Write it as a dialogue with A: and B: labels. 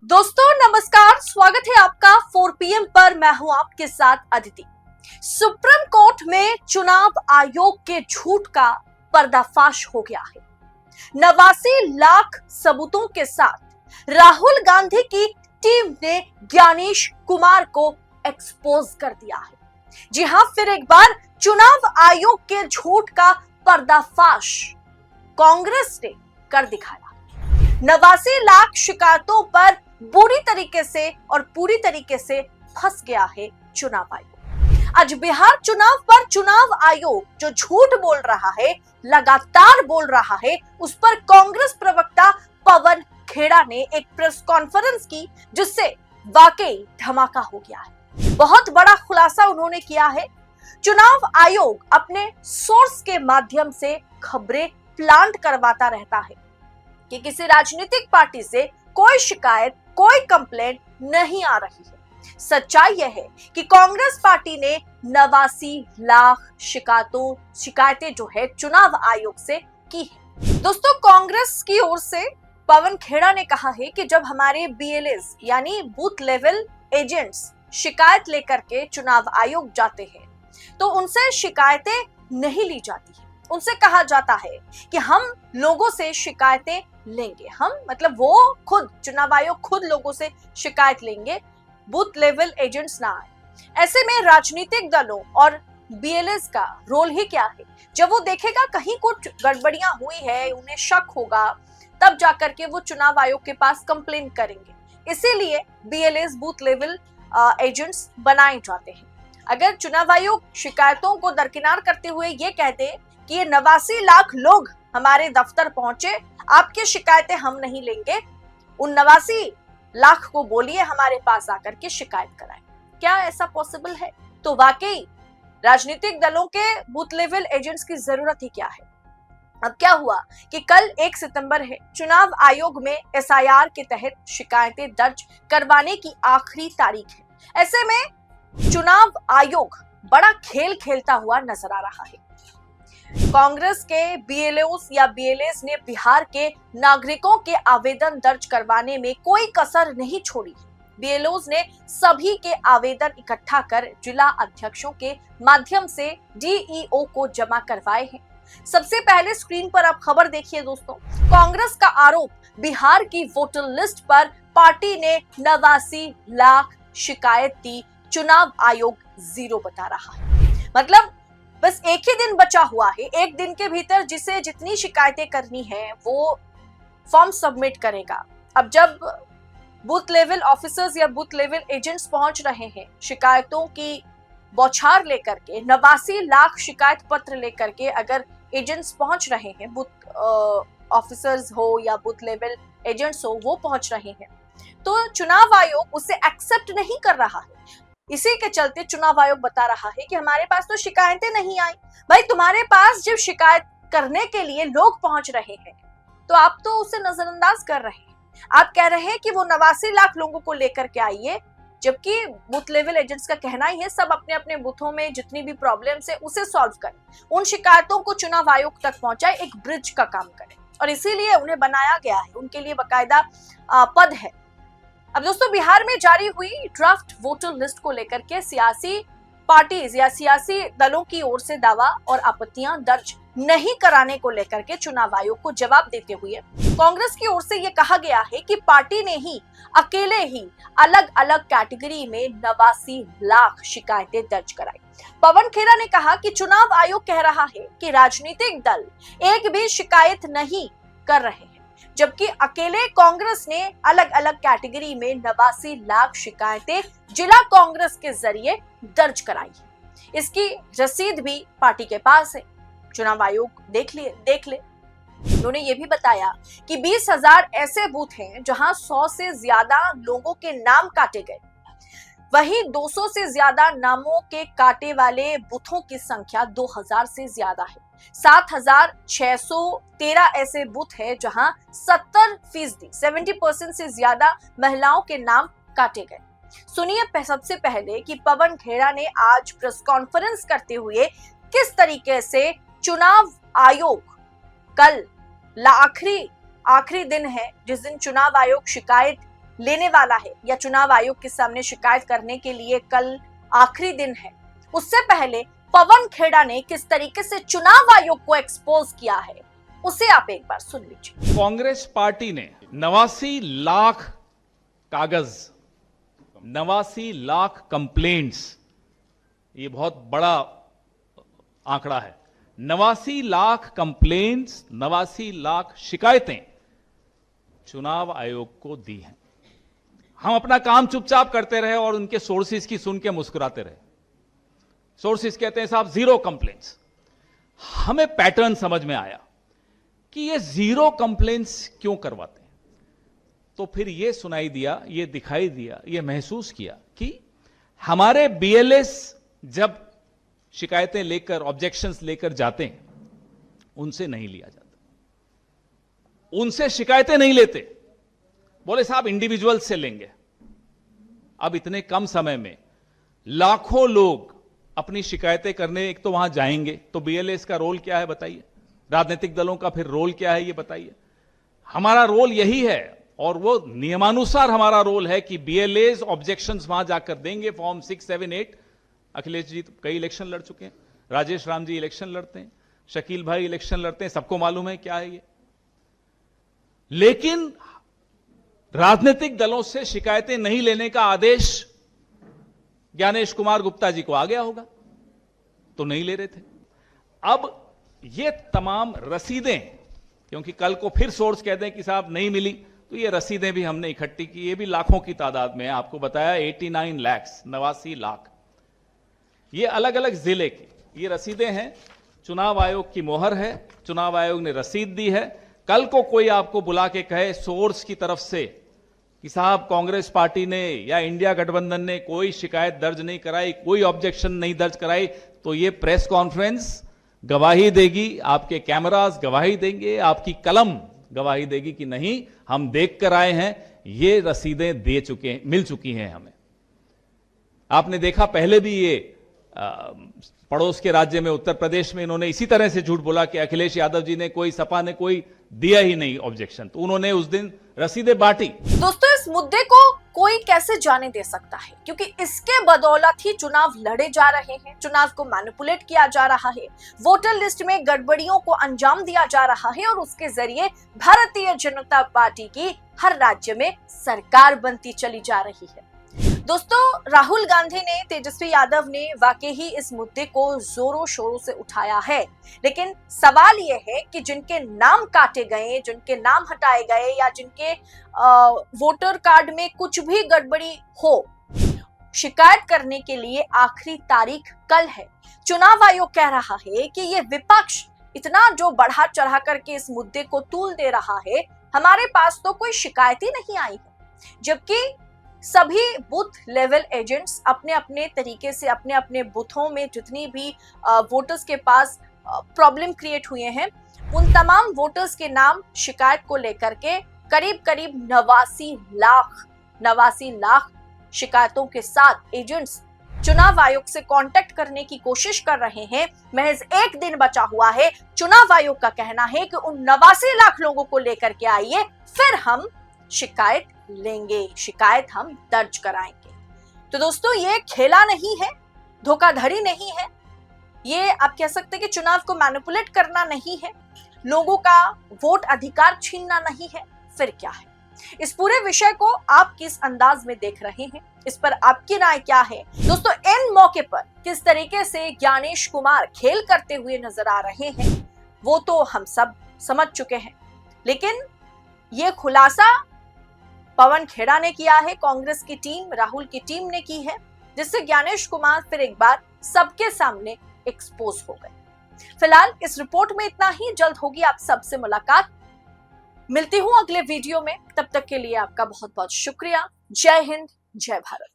A: दोस्तों नमस्कार, स्वागत है आपका 4 PM पर। मैं हूं आपके साथ अदिति। सुप्रीम कोर्ट में चुनाव आयोग के झूठ का पर्दाफाश हो गया है। 89 लाख सबूतों के साथ राहुल गांधी की टीम ने ज्ञानेश कुमार को एक्सपोज कर दिया है। जी हां, फिर एक बार चुनाव आयोग के झूठ का पर्दाफाश कांग्रेस ने कर दिखाया। 89 लाख शिकायतों पर बुरी तरीके से और पूरी तरीके से फंस गया है चुनाव आयोग। आज बिहार चुनाव पर चुनाव आयोग जो झूठ बोल रहा है, लगातार बोल रहा है, उस पर कांग्रेस प्रवक्ता पवन खेड़ा ने एक प्रेस कॉन्फ्रेंस की, जिससे वाकई धमाका हो गया है। बहुत बड़ा खुलासा उन्होंने किया है। चुनाव आयोग अपने सोर्स के माध्यम से खबरें प्लांट करवाता रहता है कि किसी राजनीतिक पार्टी से कोई शिकायत, कोई कंप्लेंट नहीं आ रही है। सच्चाई यह है कि कांग्रेस पार्टी ने 89 लाख शिकायतें जो है चुनाव आयोग से की है। दोस्तों, कांग्रेस की ओर से पवन खेड़ा ने कहा है कि जब हमारे BLAs यानी बूथ लेवल एजेंट्स शिकायत लेकर के चुनाव आयोग जाते हैं तो उनसे शिकायतें नहीं ली जाती है। उनसे कहा जाता है कि हम लोगों से शिकायतें लेंगे। हम मतलब वो खुद, चुनाव आयोग खुद लोगों से शिकायत लेंगे, बूथ लेवल एजेंट्स ना आए। ऐसे में राजनीतिक दलों और BLAs का रोल ही क्या है? जब वो देखेगा कहीं कुछ गड़बड़ियां हुई है, उन्हें शक होगा, तब जाकर के वो चुनाव आयोग के पास कंप्लेन करेंगे। इसीलिए BLAs बूथ लेवल एजेंट्स बनाए जाते हैं। अगर चुनाव आयोग शिकायतों को दरकिनार करते हुए ये कहते कि ये 89 लाख लोग हमारे दफ्तर पहुंचे, आपकी शिकायतें हम नहीं लेंगे, उन 89 लाख को बोलिए हमारे पास आकर के शिकायत कराएं, क्या ऐसा पॉसिबल है? तो वाकई राजनीतिक दलों के बूथ लेवल एजेंट्स की जरूरत ही क्या है। अब क्या हुआ कि कल 1 सितंबर है, चुनाव आयोग में SIR के तहत शिकायतें दर्ज करवाने की आखिरी तारीख है। ऐसे में चुनाव आयोग बड़ा खेल खेलता हुआ नजर आ रहा है। कांग्रेस के BLOs या BLAs ने बिहार के नागरिकों के आवेदन दर्ज करवाने में कोई कसर नहीं छोड़ी। BLOs ने सभी के आवेदन इकट्ठा कर जिला अध्यक्षों के माध्यम से DEO को जमा करवाए हैं। सबसे पहले स्क्रीन पर आप खबर देखिए दोस्तों। कांग्रेस का आरोप, बिहार की वोटर लिस्ट पर पार्टी ने 89 लाख शिकायत दी, चुनाव आयोग जीरो बता रहा है। मतलब बस एक ही दिन बचा हुआ है, एक दिन के भीतर जिसे जितनी शिकायतें करनी है वो फॉर्म सबमिट करेगा। अब जब बूथ लेवल ऑफिसर्स या बूथ लेवल एजेंट्स पहुंच रहे हैं शिकायतों की बौछार लेकर के, 89 लाख शिकायत पत्र लेकर के अगर एजेंट्स पहुंच रहे हैं, बूथ ऑफिसर्स हो या बूथ लेवल एजेंट्स हो, वो पहुंच रहे हैं, तो चुनाव आयोग उसे एक्सेप्ट नहीं कर रहा है। इसी के चलते चुनाव आयोग बता रहा है कि हमारे पास तो शिकायतें नहीं आई। भाई, तुम्हारे पास जब शिकायत करने के लिए लोग पहुंच रहे हैं तो आप तो उसे नजरअंदाज कर रहे हैं। आप कह रहे हैं कि वो 89 लाख लोगों को लेकर के आइए, जबकि बूथ लेवल एजेंट्स का कहना ही है सब अपने अपने बूथों में जितनी भी प्रॉब्लम्स है उसे सॉल्व करें, उन शिकायतों को चुनाव आयोग तक पहुंचाए, एक ब्रिज का काम करें, और इसीलिए उन्हें बनाया गया है, उनके लिए बाकायदा पद है। अब दोस्तों, बिहार में जारी हुई ड्राफ्ट वोटर लिस्ट को लेकर के सियासी पार्टीज या सियासी दलों की ओर से दावा और आपत्तियां दर्ज नहीं कराने को लेकर के चुनाव आयोग को जवाब देते हुए कांग्रेस की ओर से यह कहा गया है कि पार्टी ने ही अकेले ही अलग अलग कैटेगरी में 89 लाख शिकायतें दर्ज कराई। पवन खेड़ा ने कहा कि चुनाव आयोग कह रहा है कि राजनीतिक दल एक भी शिकायत नहीं कर रहे हैं, जबकि अकेले कांग्रेस ने अलग अलग कैटेगरी में 89 लाख शिकायतें जिला कांग्रेस के जरिए दर्ज कराई है। इसकी रसीद भी पार्टी के पास है, चुनाव आयोग देख ले। उन्होंने ये भी बताया कि 20,000 ऐसे बूथ हैं जहां 100 से ज्यादा लोगों के नाम काटे गए, वहीं 200 से ज्यादा नामों के काटे वाले बूथों की संख्या 2000 से ज्यादा है। 7,613 ऐसे बूथ है जहां 70% से ज्यादा महिलाओं के नाम काटे गए। सुनिए सबसे पहले कि पवन खेड़ा ने आज प्रेस कॉन्फ्रेंस करते हुए किस तरीके से चुनाव आयोग, कल आखिरी दिन है जिस दिन चुनाव आयोग शिकायत लेने वाला है या चुनाव आयोग के सामने शिकायत करने के लिए कल आखिरी दिन है, उससे पहले पवन खेड़ा ने किस तरीके से चुनाव आयोग को एक्सपोज किया है उसे आप एक बार सुन लीजिए।
B: कांग्रेस पार्टी ने 89 लाख कागज, 89 लाख कंप्लेंट्स, ये बहुत बड़ा आंकड़ा है, 89 लाख कंप्लेंट्स, 89 लाख शिकायतें चुनाव आयोग को दी हैं। हम अपना काम चुपचाप करते रहे और उनके सोर्सेज की सुन के मुस्कुराते रहे। सोर्सेज कहते हैं साहब 0 कंप्लेंट्स। हमें पैटर्न समझ में आया कि ये 0 कंप्लेंट्स क्यों करवाते हैं। तो फिर ये सुनाई दिया, ये दिखाई दिया, ये महसूस किया कि हमारे बीएलएस जब शिकायतें लेकर, ऑब्जेक्शंस लेकर जाते हैं, उनसे नहीं लिया जाता, उनसे शिकायतें नहीं लेते, बोले साहब इंडिविजुअल से लेंगे। अब इतने कम समय में लाखों लोग अपनी शिकायतें करने एक तो वहां जाएंगे, तो बीएलएस का रोल क्या है बताइए, राजनीतिक दलों का फिर रोल क्या है ये बताइए। हमारा रोल यही है और वो नियमानुसार हमारा रोल है कि बीएलएस ऑब्जेक्शंस वहां जाकर देंगे, फॉर्म 6, 7, 8। अखिलेश जी तो कई इलेक्शन लड़ चुके हैं, राजेश राम जी इलेक्शन लड़ते हैं, शकील भाई इलेक्शन लड़ते हैं, सबको मालूम है क्या है ये। लेकिन राजनीतिक दलों से शिकायतें नहीं लेने का आदेश ज्ञानेश कुमार गुप्ता जी को आ गया होगा, तो नहीं ले रहे थे। अब ये तमाम रसीदें, क्योंकि कल को फिर सोर्स कह दें कि साहब नहीं मिली, तो ये रसीदें भी हमने इकट्ठी की, ये भी लाखों की तादाद में है। आपको बताया 89 लाख, 89 लाख, ये अलग अलग जिले की ये रसीदें हैं। चुनाव आयोग की मोहर है, चुनाव आयोग ने रसीद दी है। कल को कोई आपको बुला के कहे सोर्स की तरफ से कि साहब कांग्रेस पार्टी ने या इंडिया गठबंधन ने कोई शिकायत दर्ज नहीं कराई, कोई ऑब्जेक्शन नहीं दर्ज कराई, तो ये प्रेस कॉन्फ्रेंस गवाही देगी, आपके कैमरास गवाही देंगे, आपकी कलम गवाही देगी कि नहीं हम देख कर आए हैं, ये रसीदें दे चुके हैं, मिल चुकी हैं हमें। आपने देखा पहले भी ये पड़ोस के राज्य में उत्तर प्रदेश में इन्होंने इसी तरह से झूठ बोला कि अखिलेश यादव जी ने कोई, सपा ने कोई दिया ही नहीं ऑब्जेक्शन, तो उन्होंने उस दिन रसीदें बांटी।
A: दोस्तों, इस मुद्दे को कोई कैसे जाने दे सकता है, क्योंकि इसके बदौलत ही चुनाव लड़े जा रहे हैं, चुनाव को मैनिपुलेट किया जा रहा है, वोटर लिस्ट में गड़बड़ियों को अंजाम दिया जा रहा है और उसके जरिए भारतीय जनता पार्टी की हर राज्य में सरकार बनती चली जा रही है। दोस्तों, राहुल गांधी ने, तेजस्वी यादव ने वाकई ही इस मुद्दे को जोरों शोरों से उठाया है, लेकिन सवाल यह है कि जिनके नाम काटे गए, जिनके नाम हटाए गए या जिनके वोटर कार्ड में कुछ भी गड़बड़ी हो, शिकायत करने के लिए आखिरी तारीख कल है। चुनाव आयोग कह रहा है कि ये विपक्ष इतना जो बढ़ा चढ़ा करके इस मुद्दे को तूल दे रहा है, हमारे पास तो कोई शिकायत ही नहीं आई है, जबकि सभी बूथ लेवल एजेंट्स अपने अपने तरीके से अपने अपने बूथों में जितनी भी वोटर्स के पास प्रॉब्लम क्रिएट हुए हैं, उन तमाम वोटर्स के नाम शिकायत को लेकर के करीब करीब 89 लाख शिकायतों के साथ एजेंट्स चुनाव आयोग से कांटेक्ट करने की कोशिश कर रहे हैं। महज एक दिन बचा हुआ है। चुनाव आयोग का कहना है कि उन 89 लाख लोगों को लेकर के आइए, फिर हम शिकायत लेंगे, शिकायत हम दर्ज कराएंगे। तो दोस्तों, ये खेला नहीं है, धोखाधड़ी नहीं है, ये आप कह सकते हैं कि चुनाव को मैनिपुलेट करना नहीं है, लोगों का वोट अधिकार छीनना नहीं है, फिर क्या है? इस पूरे विषय को आप किस अंदाज में देख रहे हैं, इस पर आपकी राय क्या है? दोस्तों, इन मौके पर किस तरीके से ज्ञानेश कुमार खेल करते हुए नजर आ रहे हैं वो तो हम सब समझ चुके हैं, लेकिन ये खुलासा पवन खेड़ा ने किया है, कांग्रेस की टीम, राहुल की टीम ने की है, जिससे ज्ञानेश कुमार फिर एक बार सबके सामने एक्सपोज हो गए। फिलहाल इस रिपोर्ट में इतना ही। जल्द होगी आप सबसे मुलाकात। मिलती हूं अगले वीडियो में, तब तक के लिए आपका बहुत बहुत शुक्रिया। जय हिंद, जय भारत।